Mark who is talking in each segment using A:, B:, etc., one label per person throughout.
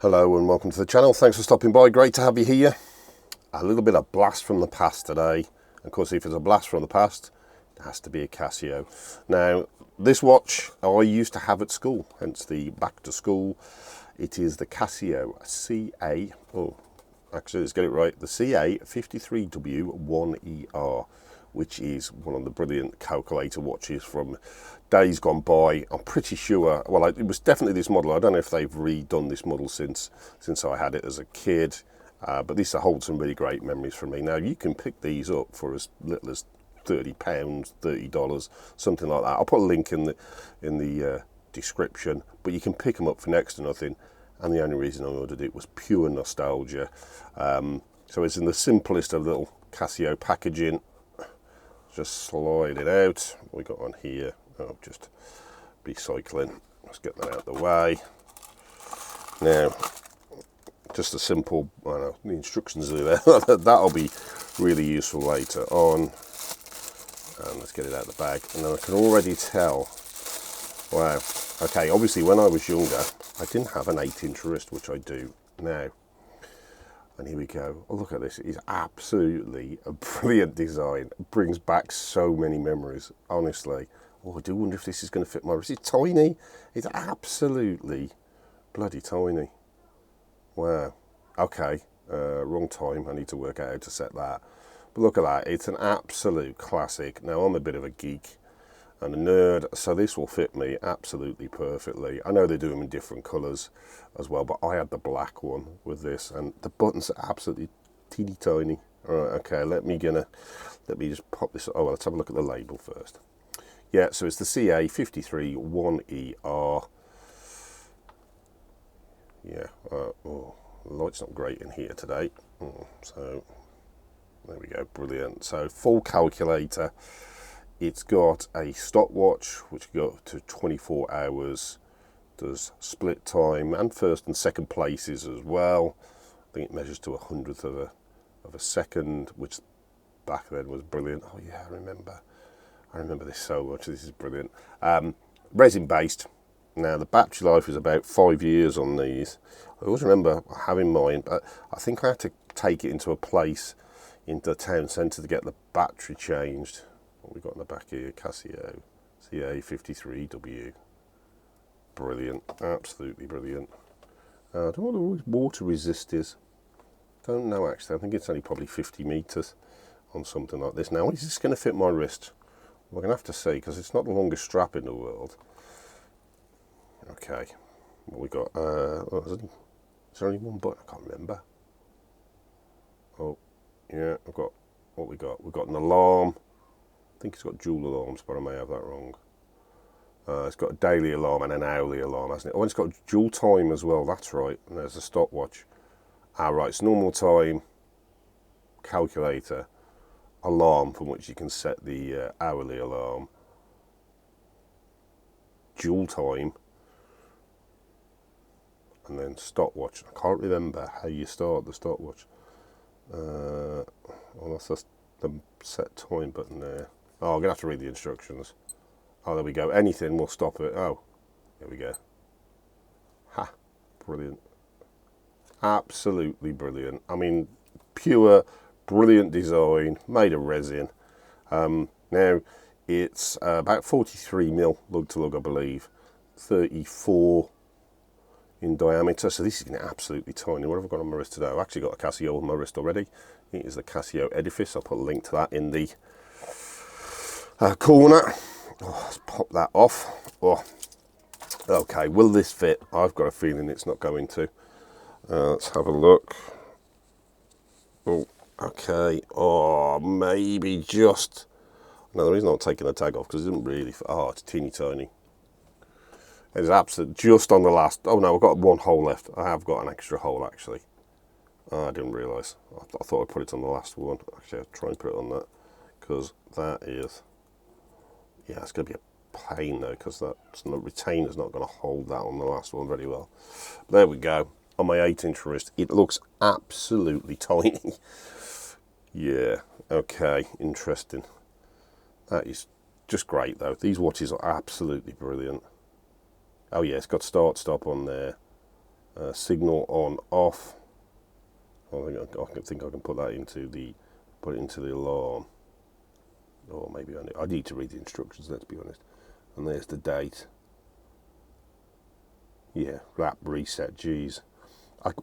A: Hello and welcome to the channel. Thanks for stopping by. Great to have you here. A little bit of blast from the past today. Of course, if it's a blast from the past, it has to be a Casio. Now, this watch I used to have at school, hence the back to school. It is the Casio CA, actually let's get it right, the CA-53W-1ER, which is one of the brilliant calculator watches from days gone by. I'm pretty sure, well, it was definitely this model. I don't know if they've redone this model since I had it as a kid, but this holds some really great memories for me. Now, you can pick these up for as little as £30, $30, something like that. I'll put a link in the description, but you can pick them up for next to nothing. And the only reason I ordered it was pure nostalgia. So it's in the simplest of little Casio packaging. Just slide it out. What we got on here? Oh, just recycling. Let's get that out of the way. Now, just a simple, I don't know, the instructions are there. That'll be really useful later on. And let's get it out of the bag. And then I can already tell, wow. Okay, obviously when I was younger, I didn't have an 8-inch wrist, which I do now. And here we go. Oh, look at this. It's absolutely a brilliant design. It brings back so many memories, honestly. Oh, I do wonder if this is going to fit my wrist. It's tiny. It's absolutely bloody tiny. Wow. Okay. Wrong time. I need to work out how to set that. But look at that. It's an absolute classic. Now, I'm a bit of a geek and a nerd, so this will fit me absolutely perfectly. I know they do them in different colours as well, but I had the black one with this, and the buttons are absolutely teeny tiny. All right, okay, let me just pop this. Oh, well, let's have a look at the label first. Yeah, so it's the CA-53W-1ER. Yeah, oh, the light's not great in here today. So there we go, brilliant. So full calculator. It's got a stopwatch, which goes to 24 hours, does split time and first and second places as well. I think it measures to 100th of a second, which back then was brilliant. Oh yeah, I remember this so much. This is brilliant. Resin based. Now the battery life is about 5 years on these. I always remember having mine, but I think I had to take it into a place into the town centre to get the battery changed. What we got in the back here, Casio CA-53W. Brilliant, absolutely brilliant. I don't know what the water resist is. Don't know actually. I think it's only probably 50 metres on something like this. Now, is this going to fit my wrist? We're going to have to see, because it's not the longest strap in the world. Okay, what we got? Is there only one button? I can't remember. Oh, yeah, I've got what we got. We've got an alarm. I think it's got dual alarms, but I may have that wrong. It's got a daily alarm and an hourly alarm, hasn't it? Oh, and it's got dual time as well, that's right. And there's a stopwatch. Right, it's normal time, calculator, alarm from which you can set the hourly alarm, dual time, and then stopwatch. I can't remember how you start the stopwatch. Well, that's the set time button there. Oh, I'm going to have to read the instructions. Oh, there we go. Anything will stop it. Oh, there we go. Ha, brilliant. Absolutely brilliant. I mean, pure, brilliant design, made of resin. Now, it's about 43mm lug to lug, I believe. 34 in diameter. So this is going to be absolutely tiny. What have I got on my wrist today? I've actually got a Casio on my wrist already. It is the Casio Edifice. I'll put a link to that in the corner. Oh, let's pop that off. Oh. Okay, will this fit? I've got a feeling it's not going to. Let's have a look. Oh, okay. Oh, maybe just. No, the reason I'm taking the tag off because it didn't really fit. Oh, it's teeny tiny. It's absolutely just on the last. Oh no, I've got one hole left. I have got an extra hole actually. Oh, I didn't realise. I thought I'd put it on the last one. Actually, I'll try and put it on that because that is. Yeah, it's going to be a pain though, because that retainer's not going to hold that on the last one very well. There we go. On my 8-inch wrist, it looks absolutely tiny. Yeah, okay, interesting. That is just great though. These watches are absolutely brilliant. Oh yeah, it's got start stop on there. signal on off. I think I can put that into the alarm. Or maybe I need to read the instructions, let's be honest. And there's the date. Yeah, lap reset, geez.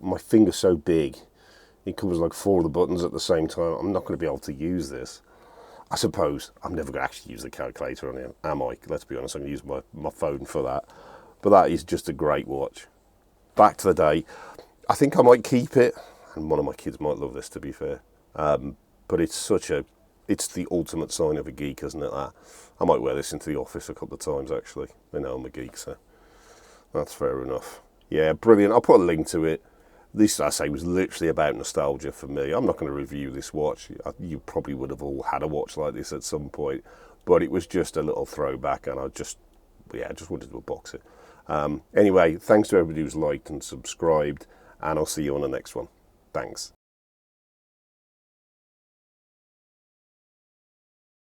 A: My finger's so big, it covers like 4 of the buttons at the same time. I'm not going to be able to use this. I suppose I'm never going to actually use the calculator on here, am I? Let's be honest, I'm going to use my phone for that. But that is just a great watch. Back to the day. I think I might keep it, and one of my kids might love this, to be fair. But it's the ultimate sign of a geek, isn't it, that? I might wear this into the office a couple of times, actually. They know I'm a geek, so that's fair enough. Yeah, brilliant. I'll put a link to it. This, I say, was literally about nostalgia for me. I'm not going to review this watch. You probably would have all had a watch like this at some point, but it was just a little throwback, and I just wanted to unbox it. Anyway, thanks to everybody who's liked and subscribed, and I'll see you on the next one. Thanks.